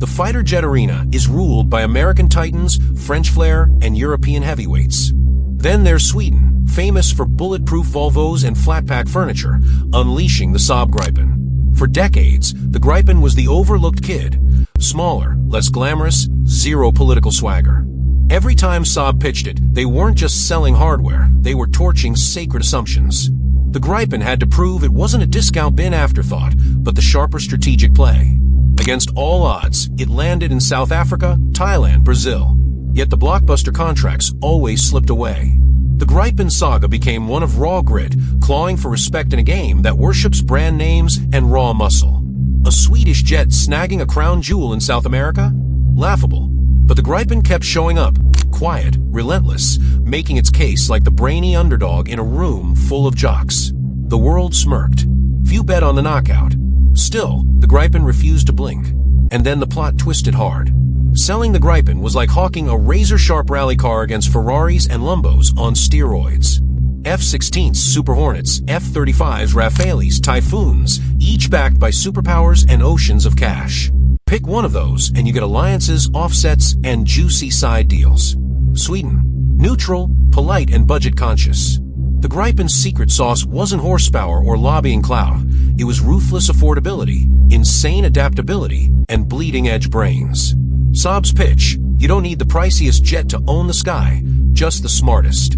The fighter jet arena is ruled by American Titans, French Flair, and European heavyweights. Then there's Sweden, famous for bulletproof Volvos and flat-pack furniture, unleashing the Saab Gripen. For decades, the Gripen was the overlooked kid. Smaller, less glamorous, zero political swagger. Every time Saab pitched it, they weren't just selling hardware, they were torching sacred assumptions. The Gripen had to prove it wasn't a discount bin afterthought, but the sharper strategic play. Against all odds, it landed in South Africa, Thailand, Brazil. Yet the blockbuster contracts always slipped away. The Gripen saga became one of raw grit, clawing for respect in a game that worships brand names and raw muscle. A Swedish jet snagging a crown jewel in South America? Laughable. But the Gripen kept showing up, quiet, relentless, making its case like the brainy underdog in a room full of jocks. The world smirked. Few bet on the knockout. Still, the Gripen refused to blink. And then the plot twisted hard. Selling the Gripen was like hawking a razor-sharp rally car against Ferraris and Lumbos on steroids. F-16s, Super Hornets, F-35s, Rafales, Typhoons, each backed by superpowers and oceans of cash. Pick one of those and you get alliances, offsets, and juicy side deals. Sweden. Neutral, polite, and budget-conscious. The Gripen's secret sauce wasn't horsepower or lobbying clout. It was ruthless affordability, insane adaptability, and bleeding-edge brains. Saab's pitch: you don't need the priciest jet to own the sky, just the smartest.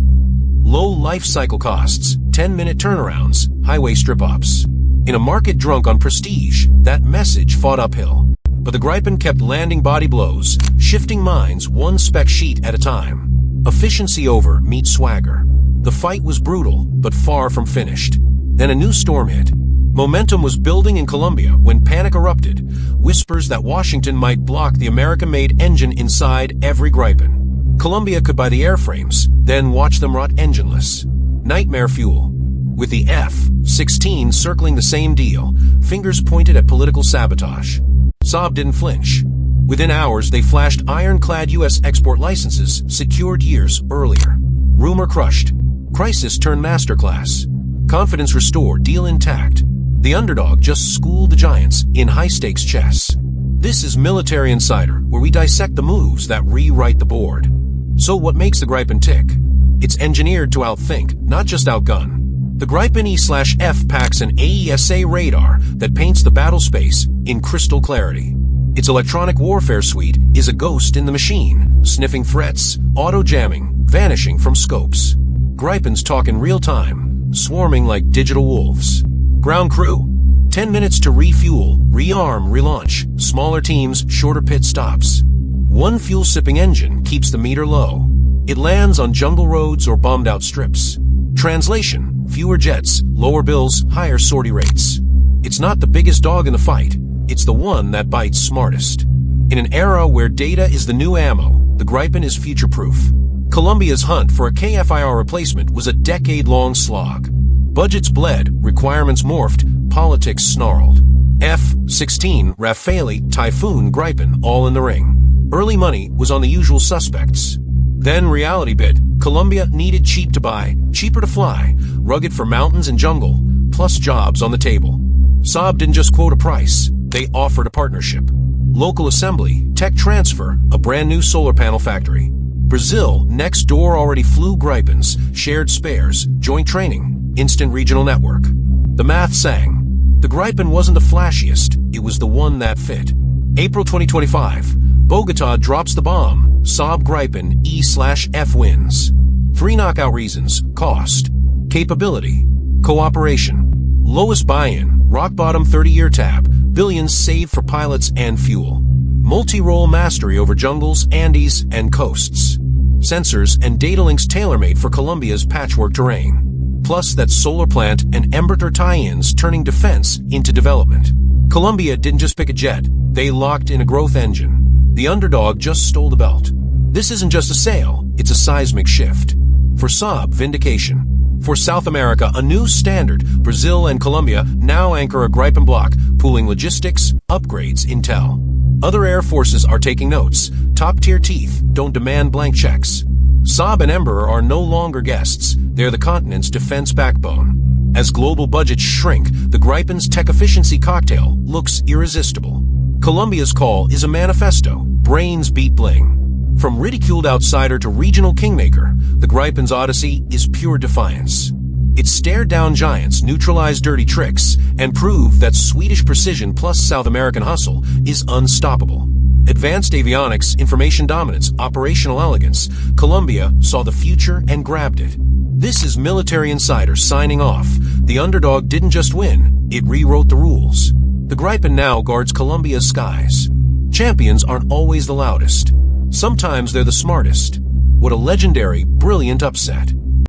Low life cycle costs, 10-minute turnarounds, highway strip-ops. In a market drunk on prestige, that message fought uphill. But the Gripen kept landing body blows, shifting minds one spec sheet at a time. Efficiency over meets swagger. The fight was brutal, but far from finished. Then a new storm hit. Momentum was building in Colombia when panic erupted. Whispers that Washington might block the American-made engine inside every Gripen. Colombia could buy the airframes, then watch them rot engineless. Nightmare fuel. With the F-16 circling the same deal, fingers pointed at political sabotage. Saab didn't flinch. Within hours, they flashed ironclad U.S. export licenses secured years earlier. Rumor crushed. Crisis turned masterclass. Confidence restored, deal intact. The underdog just schooled the giants in high-stakes chess. This is Military Insider, where we dissect the moves that rewrite the board. So what makes the Gripen tick? It's engineered to outthink, not just outgun. The Gripen E/F packs an AESA radar that paints the battle space in crystal clarity. Its electronic warfare suite is a ghost in the machine, sniffing threats, auto-jamming, vanishing from scopes. Gripens talk in real time, swarming like digital wolves. Ground crew. 10 minutes to refuel, rearm, relaunch. Smaller teams, shorter pit stops. One fuel-sipping engine keeps the meter low. It lands on jungle roads or bombed-out strips. Translation: fewer jets, lower bills, higher sortie rates. It's not the biggest dog in the fight. It's the one that bites smartest. In an era where data is the new ammo, the Gripen is future-proof. Colombia's hunt for a KFIR replacement was a decade-long slog. Budgets bled, requirements morphed, politics snarled. F-16, Rafale, Typhoon, Gripen, all in the ring. Early money was on the usual suspects. Then reality bit. Colombia needed cheap to buy, cheaper to fly, rugged for mountains and jungle, plus jobs on the table. Saab didn't just quote a price, they offered a partnership. Local assembly, tech transfer, a brand new solar panel factory. Brazil, next door, already flew Gripens, shared spares, joint training, instant regional network. The math sang. The Gripen wasn't the flashiest, it was the one that fit. April 2025, Bogota drops the bomb. Saab Gripen E/F wins. 3 knockout reasons: cost, capability, cooperation. Lowest buy-in, rock-bottom 30-year tab, billions saved for pilots and fuel. Multi-role mastery over jungles, Andes, and coasts. Sensors and data links tailor-made for Colombia's patchwork terrain. Plus that solar plant and inverter tie-ins turning defense into development. Colombia didn't just pick a jet, they locked in a growth engine. The underdog just stole the belt. This isn't just a sale, it's a seismic shift. For Saab, vindication. For South America, a new standard. Brazil and Colombia now anchor a Gripen block, pooling logistics, upgrades, intel. Other air forces are taking notes. Top-tier teeth don't demand blank checks. Saab and Embraer are no longer guests. They're the continent's defense backbone. As global budgets shrink, the Gripen's tech efficiency cocktail looks irresistible. Colombia's call is a manifesto, brains beat bling. From ridiculed outsider to regional kingmaker, the Gripen's odyssey is pure defiance. It stared down giants, neutralized dirty tricks, and proved that Swedish precision plus South American hustle is unstoppable. Advanced avionics, information dominance, operational elegance, Colombia saw the future and grabbed it. This is Military Insider signing off. The underdog didn't just win, it rewrote the rules. The Gripen now guards Colombia's skies. Champions aren't always the loudest. Sometimes they're the smartest. What a legendary, brilliant upset.